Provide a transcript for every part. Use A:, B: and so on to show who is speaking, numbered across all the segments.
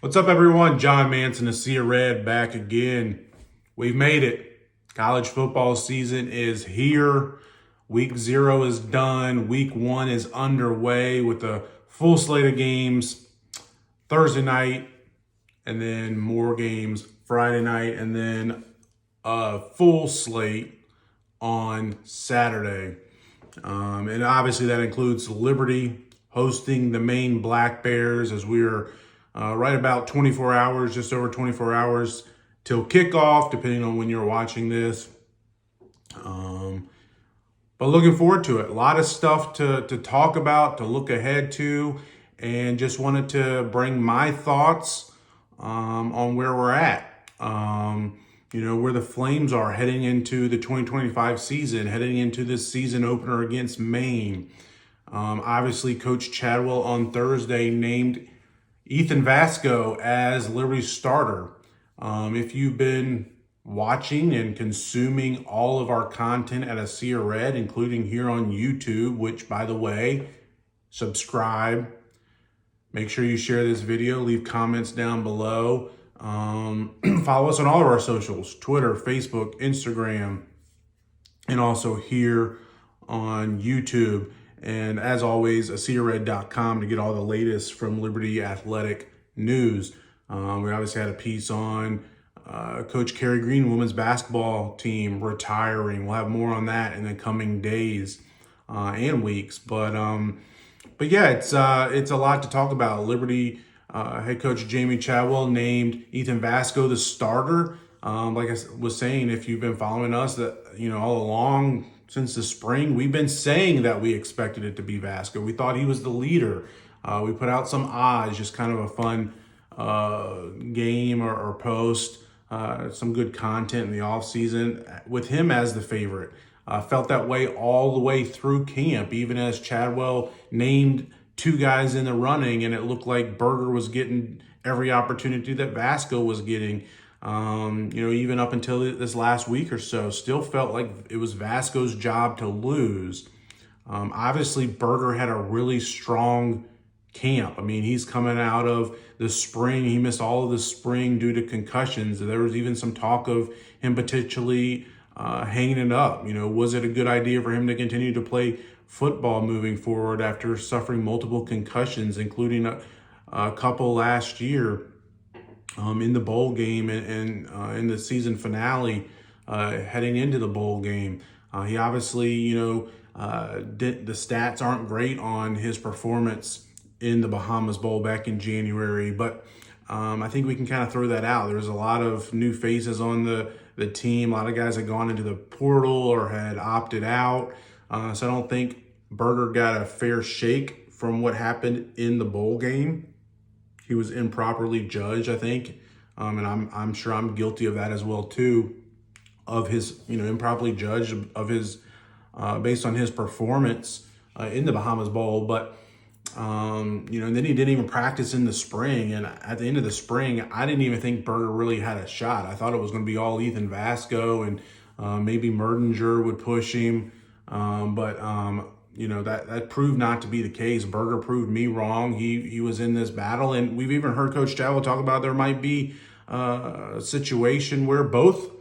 A: What's up, everyone? John Manson, a Sea of Red, back again. We've made it. College football season is here. Week 0 is done. Week 1 is underway with a full slate of games Thursday night, and then more games Friday night, and then a full slate on Saturday. And obviously that includes Liberty hosting the Maine Black Bears, as we're right about 24 hours, just over 24 hours till kickoff, depending on when you're watching this. But looking forward to it. A lot of stuff to talk about, to look ahead to, and just wanted to bring my thoughts on where we're at. Where the Flames are heading into the 2025 season, heading into this season opener against Maine. Obviously, Coach Chadwell on Thursday named Ethan Vasko as Liberty's starter. If you've been watching and consuming all of our content at A Sea of Red, including here on YouTube, which, by the way, subscribe. Make sure you share this video, leave comments down below. Follow us on all of our socials, Twitter, Facebook, Instagram, and also here on YouTube. And as always, aseared.com to get all the latest from Liberty Athletic news. We obviously had a piece on Coach Carrie Green, women's basketball team, retiring. We'll have more on that in the coming days and weeks. But yeah, it's a lot to talk about. Liberty head coach Jamie Chadwell named Ethan Vasko the starter. Like I was saying, if you've been following us, that all along since the spring, we've been saying that we expected it to be Vasko. We thought he was the leader. We put out some odds, just kind of a fun game or post, some good content in the offseason with him as the favorite. Felt that way all the way through camp, even as Chadwell named 2 guys in the running, and it looked like Berger was getting every opportunity that Vasko was getting. Even up until this last week or so, still felt like it was Vasko's job to lose. Obviously, Berger had a really strong camp. I mean, he's coming out of the spring. He missed all of the spring due to concussions. There was even some talk of him potentially hanging it up. Was it a good idea for him to continue to play football moving forward after suffering multiple concussions, including a couple last year in the bowl game and in the season finale heading into the bowl game? He obviously, the stats aren't great on his performance in the Bahamas Bowl back in January, but I think we can kind of throw that out. There's a lot of new faces on the team. A lot of guys had gone into the portal or had opted out. So I don't think Berger got a fair shake from what happened in the bowl game. He was improperly judged, I think. And I'm sure I'm guilty of that as well, too, of his, improperly judged of his, based on his performance in the Bahamas Bowl. But, and then he didn't even practice in the spring. And at the end of the spring, I didn't even think Berger really had a shot. I thought it was going to be all Ethan Vasko, and maybe Merdinger would push him. But that proved not to be the case. Berger proved me wrong. He was in this battle, and we've even heard Coach Chadwell talk about there might be a situation where both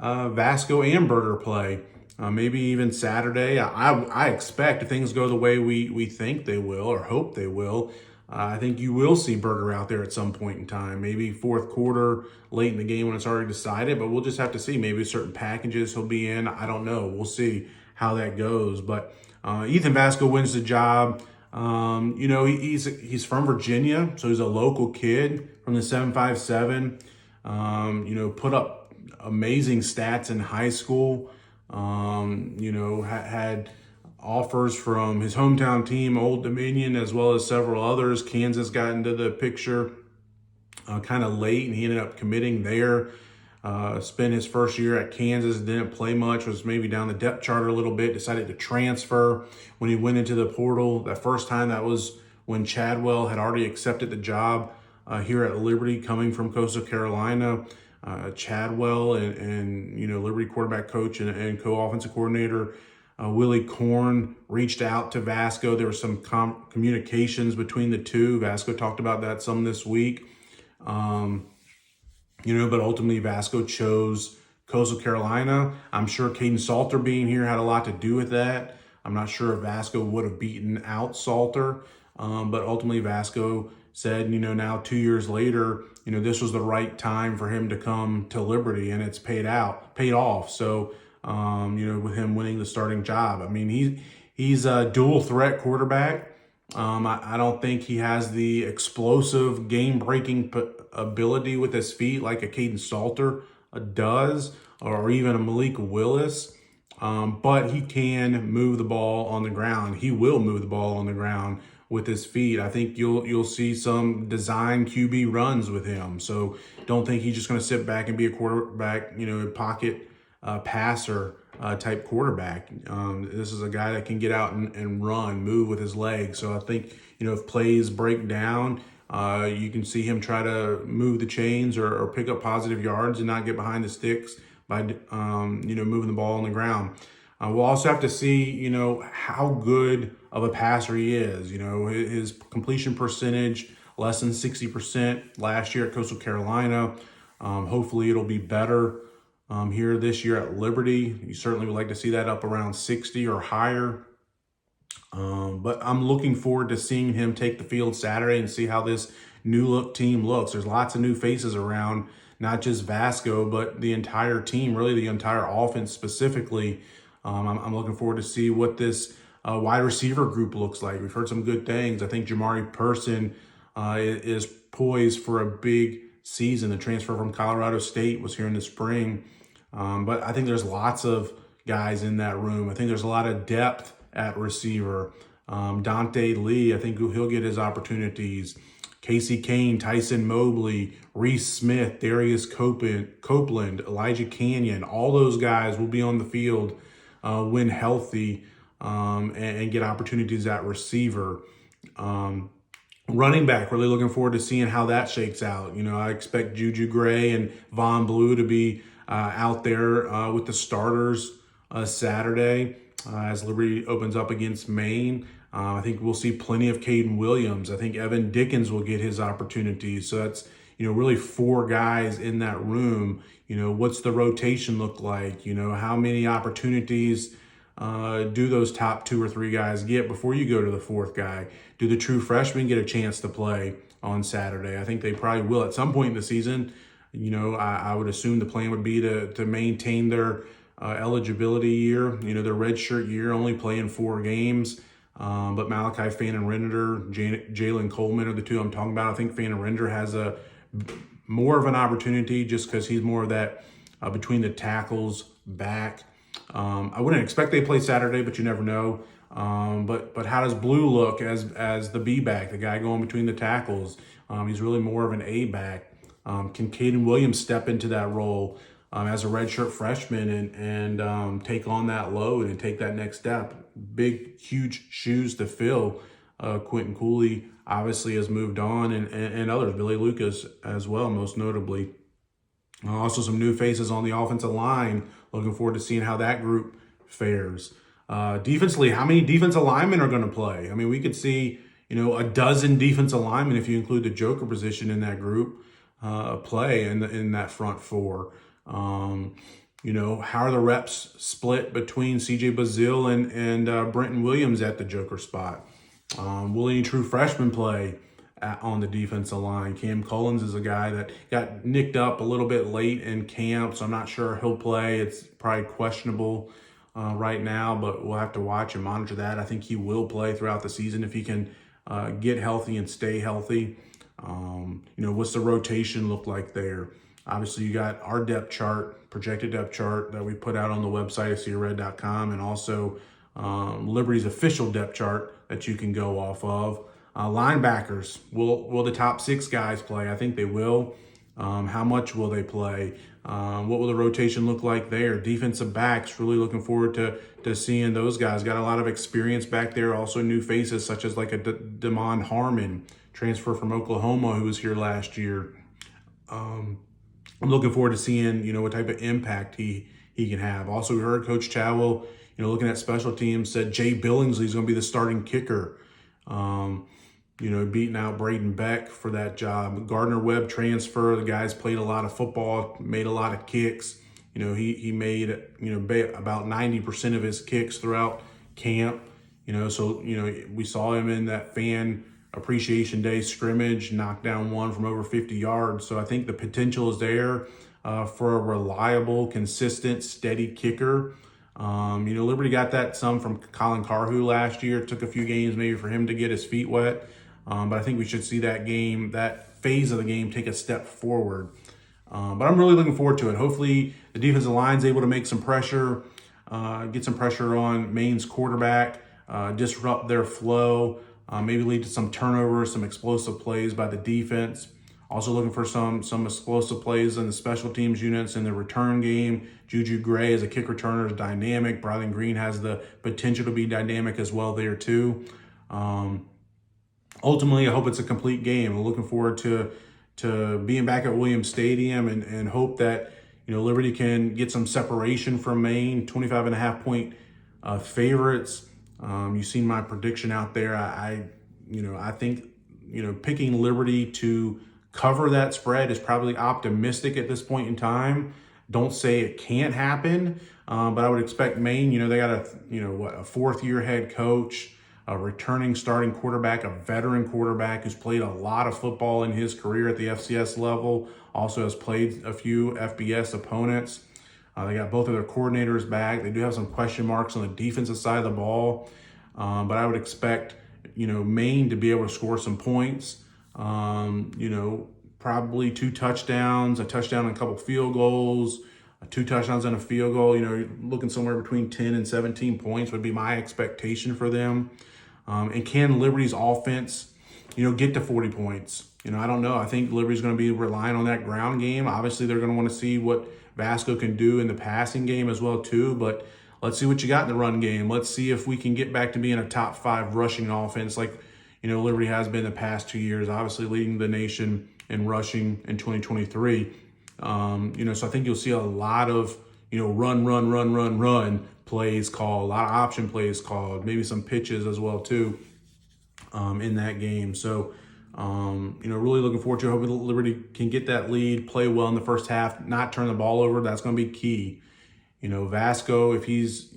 A: Vasko and Berger play. Maybe even Saturday. I expect if things go the way we think they will or hope they will, I think you will see Berger out there at some point in time. Maybe fourth quarter, late in the game when it's already decided, but we'll just have to see. Maybe certain packages he'll be in. I don't know. We'll see how that goes. But Ethan Vasko wins the job. He's from Virginia, so he's a local kid from the 757. Put up amazing stats in high school. Had offers from his hometown team, Old Dominion, as well as several others. Kansas got into the picture kind of late, and he ended up committing there. Spent his first year at Kansas, didn't play much, was maybe down the depth chart a little bit, decided to transfer when he went into the portal. That first time, that was when Chadwell had already accepted the job here at Liberty, coming from Coastal Carolina. Chadwell and Liberty quarterback coach and co-offensive coordinator Willie Korn reached out to Vasko. There were some communications between the two. Vasko talked about that some this week. But ultimately Vasco chose Coastal Carolina. I'm sure Caden Salter being here had a lot to do with that. I'm not sure if Vasco would have beaten out Salter, but ultimately Vasco said, now 2 years later, this was the right time for him to come to Liberty, and it's paid off. So, with him winning the starting job, I mean, he's a dual threat quarterback. I don't think he has the explosive game-breaking ability with his feet like a Caden Salter does, or even a Malik Willis. But he can move the ball on the ground. He will move the ball on the ground with his feet. I think you'll see some design QB runs with him. So don't think he's just going to sit back and be a quarterback, pocket passer type quarterback. This is a guy that can get out and run, move with his legs. So I think, if plays break down, you can see him try to move the chains or pick up positive yards and not get behind the sticks by, moving the ball on the ground. We'll also have to see, how good of a passer he is. His completion percentage, less than 60% last year at Coastal Carolina. Hopefully it'll be better here this year at Liberty. You certainly would like to see that up around 60 or higher. But I'm looking forward to seeing him take the field Saturday and see how this new look team looks. There's lots of new faces around, not just Vasco, but the entire team, really the entire offense specifically. I'm looking forward to see what this wide receiver group looks like. We've heard some good things. I think Jamari Person is poised for a big season. The transfer from Colorado State was here in the spring. But I think there's lots of guys in that room. I think there's a lot of depth at receiver. Dante Lee, I think he'll get his opportunities. Casey Kane, Tyson Mobley, Reese Smith, Darius Copeland, Elijah Canyon, all those guys will be on the field when healthy and get opportunities at receiver. Running back, really looking forward to seeing how that shakes out. I expect Juju Gray and Von Blue to be out there with the starters Saturday as Liberty opens up against Maine. I think we'll see plenty of Caden Williams. I think Evan Dickens will get his opportunities. So that's, really 4 guys in that room. What's the rotation look like? How many opportunities do those top 2 or 3 guys get before you go to the 4th guy? Do the true freshmen get a chance to play on Saturday? I think they probably will at some point in the season. I would assume the plan would be to maintain their eligibility year, their redshirt year, only playing 4 games. But Malachi Fannin-Render, Jalen Coleman are the 2 I'm talking about. I think Fannin-Render has a more of an opportunity just because he's more of that between the tackles back. I wouldn't expect they play Saturday, but you never know. But how does Blue look as the B back, the guy going between the tackles? He's really more of an A back. Can Caden Williams step into that role as a redshirt freshman and take on that load and take that next step? Big, huge shoes to fill. Quentin Cooley obviously has moved on, and others, Billy Lucas as well, most notably. Also some new faces on the offensive line. Looking forward to seeing how that group fares. Defensively, how many defensive linemen are going to play? I mean, we could see, a dozen defensive linemen, if you include the joker position in that group, play in that front 4. How are the reps split between CJ Bazile and Brenton Williams at the joker spot? Will any true freshmen play on the defensive line? Cam Collins is a guy that got nicked up a little bit late in camp, so I'm not sure he'll play. It's probably questionable right now, but we'll have to watch and monitor that. I think he will play throughout the season if he can get healthy and stay healthy. What's the rotation look like there? Obviously, you got our depth chart, projected depth chart that we put out on the website, seerred.com, and also Liberty's official depth chart that you can go off of. Linebackers, will the top 6 guys play? I think they will. How much will they play? What will the rotation look like there? Defensive backs, really looking forward to seeing those guys. Got a lot of experience back there. Also new faces such as like a Damon Harmon, transfer from Oklahoma, who was here last year. I'm looking forward to seeing, what type of impact he can have. Also, we heard Coach beating out Braden Beck for that job. Gardner Webb transfer. The guy's played a lot of football, made a lot of kicks. He made about 90% of his kicks throughout camp. So we saw him in that fan appreciation day scrimmage, knock down one from over 50 yards. So I think the potential is there for a reliable, consistent, steady kicker. Liberty got that some from Colin Carhu last year. It took a few games maybe for him to get his feet wet. But I think we should see that phase of the game take a step forward. But I'm really looking forward to it. Hopefully the defensive line's able to make some pressure, get some pressure on Maine's quarterback, disrupt their flow, maybe lead to some turnovers, some explosive plays by the defense. Also looking for some explosive plays in the special teams units in the return game. Juju Gray as a kick returner is dynamic. Brylan Green has the potential to be dynamic as well there too. Ultimately, I hope it's a complete game. I'm looking forward to being back at Williams Stadium and hope that Liberty can get some separation from Maine. 25.5 point favorites. You've seen my prediction out there. I think picking Liberty to cover that spread is probably optimistic at this point in time. Don't say it can't happen, but I would expect Maine. They got a fourth-year head coach, a returning starting quarterback, a veteran quarterback who's played a lot of football in his career at the FCS level, also has played a few FBS opponents. They got both of their coordinators back. They do have some question marks on the defensive side of the ball, but I would expect, Maine to be able to score some points. Probably 2 touchdowns, a touchdown and a couple field goals, 2 touchdowns and a field goal. Looking somewhere between 10 and 17 points would be my expectation for them. And can Liberty's offense, get to 40 points? I don't know. I think Liberty's going to be relying on that ground game. Obviously, they're going to want to see what Vasko can do in the passing game as well, too. But let's see what you got in the run game. Let's see if we can get back to being a top 5 rushing offense like, Liberty has been the past 2 years, obviously leading the nation in rushing in 2023. So I think you'll see a lot of, run plays called, a lot of option plays called, maybe some pitches as well too, in that game. So, really looking forward to it. Hoping Liberty can get that lead, play well in the first half, not turn the ball over. That's going to be key. Vasko, if he's,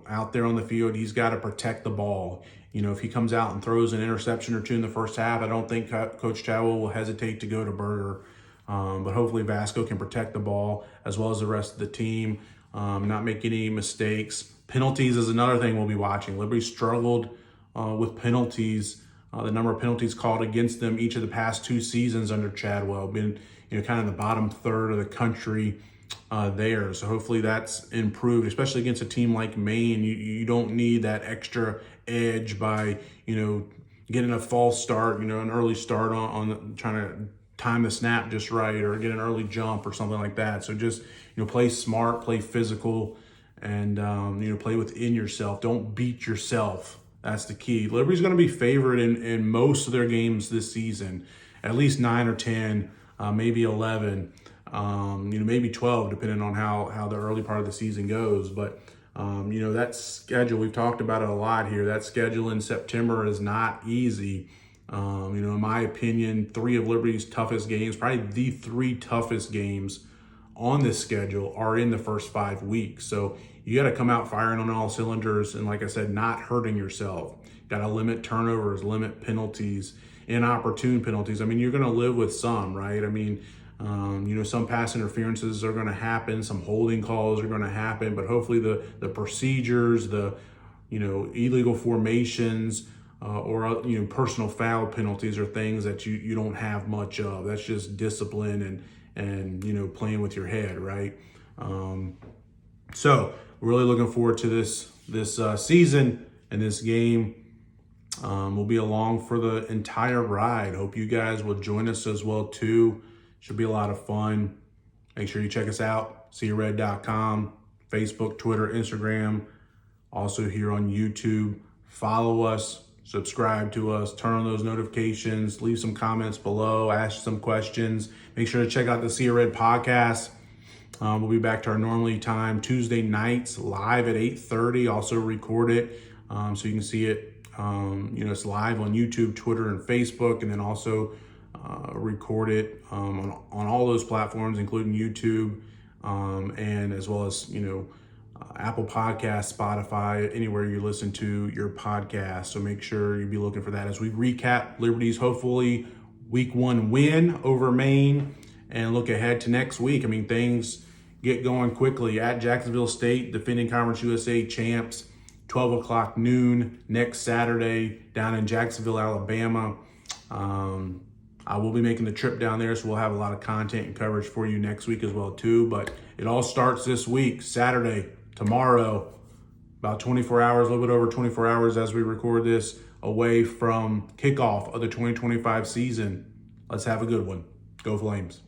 A: out there on the field, he's got to protect the ball. If he comes out and throws an interception or 2 in the first half, I don't think Coach Chadwell will hesitate to go to Berger. But hopefully Vasko can protect the ball as well as the rest of the team, not make any mistakes. Penalties is another thing we'll be watching. Liberty struggled with penalties. The number of penalties called against them each of the past 2 seasons under Chadwell, been kind of the bottom third of the country there. So hopefully that's improved, especially against a team like Maine. You don't need that extra edge by getting a false start, an early start on trying to time the snap just right or get an early jump or something like that. So just play smart, play physical, and play within yourself. Don't beat yourself. That's the key. Liberty's going to be favored in most of their games this season, at least 9 or 10, maybe 11, maybe 12, depending on how the early part of the season goes. But that schedule, we've talked about it a lot here. That schedule in September is not easy. In my opinion, 3 of Liberty's toughest games, probably the 3 toughest games on this schedule are in the first 5 weeks. So you got to come out firing on all cylinders. And like I said, not hurting yourself. Got to limit turnovers, limit penalties, inopportune penalties. I mean, you're going to live with some, right? I mean, some pass interferences are going to happen. Some holding calls are going to happen. But hopefully the procedures, the, illegal formations, or personal foul penalties are things that you don't have much of. That's just discipline and playing with your head, right? So really looking forward to this season and this game. We'll be along for the entire ride. Hope you guys will join us as well too. Should be a lot of fun. Make sure you check us out, seered.com, Facebook, Twitter, Instagram, also here on YouTube. Follow us, subscribe to us, turn on those notifications, leave some comments below, ask some questions. Make sure to check out the See Red podcast. We'll be back to our normally time Tuesday nights live at 8:30. Also record it so you can see it It's live on YouTube, Twitter, and Facebook, and then also record it on all those platforms, including YouTube, and as well as, Apple Podcasts, Spotify, anywhere you listen to your podcast. So make sure you be looking for that as we recap Liberty's hopefully week 1 win over Maine and look ahead to next week. I mean, things get going quickly at Jacksonville State, defending Conference USA champs, 12 o'clock noon next Saturday down in Jacksonville, Alabama. I will be making the trip down there, so we'll have a lot of content and coverage for you next week as well too. But it all starts this week, Saturday, tomorrow, about 24 hours, a little bit over 24 hours as we record this, away from kickoff of the 2025 season. Let's have a good one. Go Flames.